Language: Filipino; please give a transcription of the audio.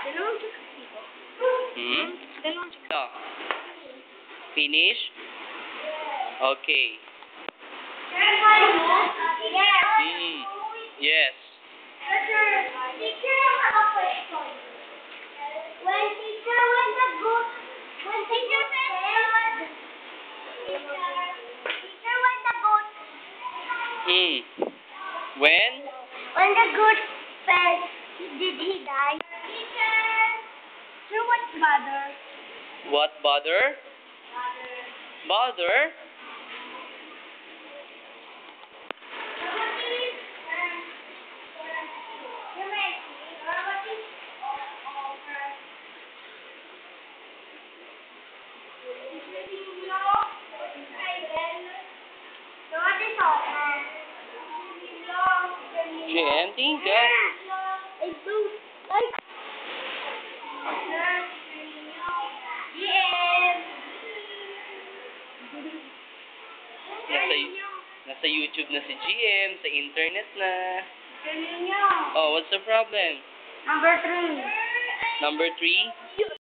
Hmm? So, finish? Okay. Yes. When? When the goat fell, did he die? Teacher, what's mother? What bother? Bother? GM, tingga. Nasa YouTube na si GM, sa internet na. Oh, what's the problem? Number 3. Number 3?